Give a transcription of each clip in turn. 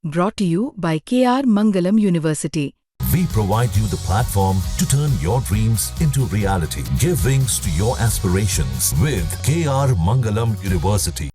Brought to you by KR Mangalam University. We provide you the platform to turn your dreams into reality. Give wings to your aspirations with KR Mangalam University.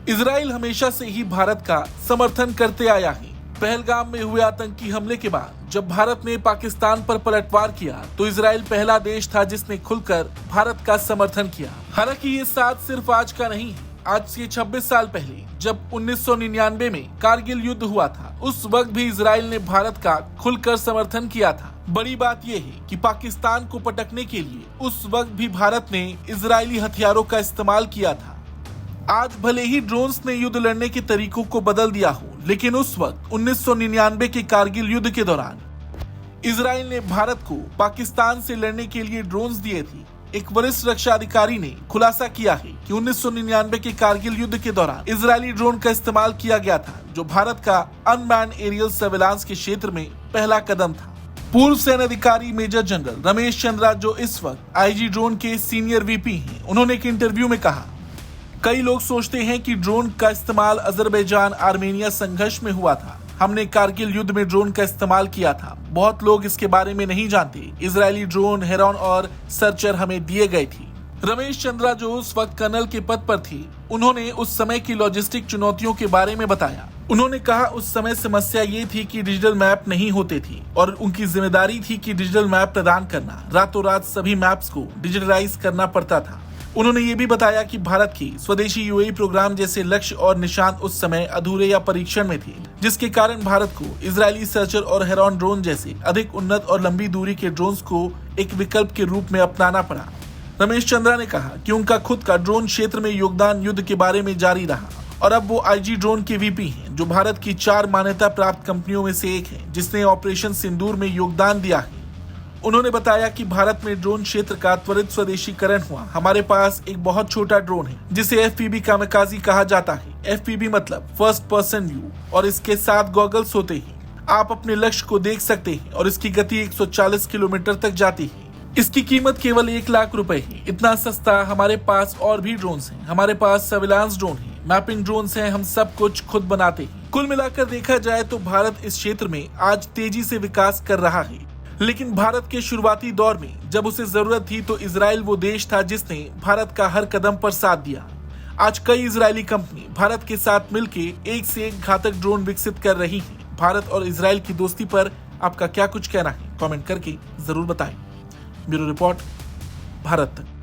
Israel हमेशा से ही भारत का समर्थन करते आया है। पहलगाम में हुए आतंकी हमले के बाद जब भारत ने पाकिस्तान पर पलटवार किया तो इजराइल पहला देश था जिसने खुलकर भारत का समर्थन किया। हालांकि ये साथ सिर्फ आज का नहीं है। आज से 26 साल पहले जब 1999 में कारगिल युद्ध हुआ था, उस वक्त भी इजराइल ने भारत का खुलकर समर्थन किया था। बड़ी बात यह है कि पाकिस्तान को पटकने के लिए उस वक्त भी भारत ने इजरायली हथियारों का इस्तेमाल किया था। आज भले ही ड्रोन्स ने युद्ध लड़ने के तरीकों को बदल दिया हो, लेकिन उस वक्त 1999 के कारगिल युद्ध के दौरान इजराइल ने भारत को पाकिस्तान से लड़ने के लिए ड्रोन्स दिए थे। एक वरिष्ठ रक्षा अधिकारी ने खुलासा किया है कि 1999 के कारगिल युद्ध के दौरान इजरायली ड्रोन का इस्तेमाल किया गया था, जो भारत का अनमैन्ड एरियल सर्विलांस के क्षेत्र में पहला कदम था। पूर्व सेना अधिकारी मेजर जनरल रमेश चंद्रा, जो इस वक्त आईजी ड्रोन के सीनियर वीपी हैं, उन्होंने एक इंटरव्यू में कहा, कई लोग सोचते हैं कि ड्रोन का इस्तेमाल अजरबैजान आर्मेनिया संघर्ष में हुआ था। हमने कारगिल युद्ध में ड्रोन का इस्तेमाल किया था। बहुत लोग इसके बारे में नहीं जानते। इजरायली ड्रोन, हेरॉन और सर्चर हमें दिए गए थे। रमेश चंद्रा, जो उस वक्त कर्नल के पद पर थे, उन्होंने उस समय की लॉजिस्टिक चुनौतियों के बारे में बताया। उन्होंने कहा, उस समय समस्या ये थी कि डिजिटल मैप नहीं होते थे और उनकी जिम्मेदारी थी कि डिजिटल मैप प्रदान करना। रातों रात सभी मैप्स को डिजिटलाइज करना पड़ता था। उन्होंने ये भी बताया कि भारत की स्वदेशी यूएई प्रोग्राम जैसे लक्ष्य और निशान उस समय अधूरे या परीक्षण में थे, जिसके कारण भारत को इजरायली सर्चर और हेरॉन ड्रोन जैसे अधिक उन्नत और लंबी दूरी के ड्रोन्स को एक विकल्प के रूप में अपनाना पड़ा। रमेश चंद्रा ने कहा कि उनका खुद का ड्रोन क्षेत्र में योगदान युद्ध के बारे में जारी रहा और अब वो आईजी ड्रोन के वीपी हैं, जो भारत की 4 मान्यता प्राप्त कंपनियों में से एक है जिसने ऑपरेशन सिंदूर में योगदान दिया है। उन्होंने बताया कि भारत में ड्रोन क्षेत्र का त्वरित स्वदेशीकरण हुआ। हमारे पास एक बहुत छोटा ड्रोन है जिसे एफपीवी कामिकाज़ी कहा जाता है। एफपीवी मतलब फर्स्ट पर्सन व्यू, और इसके 7 गॉगल्स होते हैं। आप अपने लक्ष्य को देख सकते हैं और इसकी गति 140 किलोमीटर तक जाती है। इसकी कीमत केवल 1 लाख रुपए है। इतना सस्ता। हमारे पास और भी ड्रोन्स हैं। हमारे पास सर्विलांस ड्रोन है, मैपिंग ड्रोन्स हैं। हम सब कुछ खुद बनाते हैं। कुल मिलाकर देखा जाए तो भारत इस क्षेत्र में आज तेजी से विकास कर रहा है। लेकिन भारत के शुरुआती दौर में जब उसे जरूरत थी तो इजराइल वो देश था जिसने भारत का हर कदम पर साथ दिया। आज कई इजरायली कंपनी भारत के साथ मिलकर एक से एक घातक ड्रोन विकसित कर रही हैं। भारत और इजराइल की दोस्ती पर आपका क्या कुछ कहना है? कमेंट करके जरूर बताएं। ब्यूरो रिपोर्ट, भारत तक।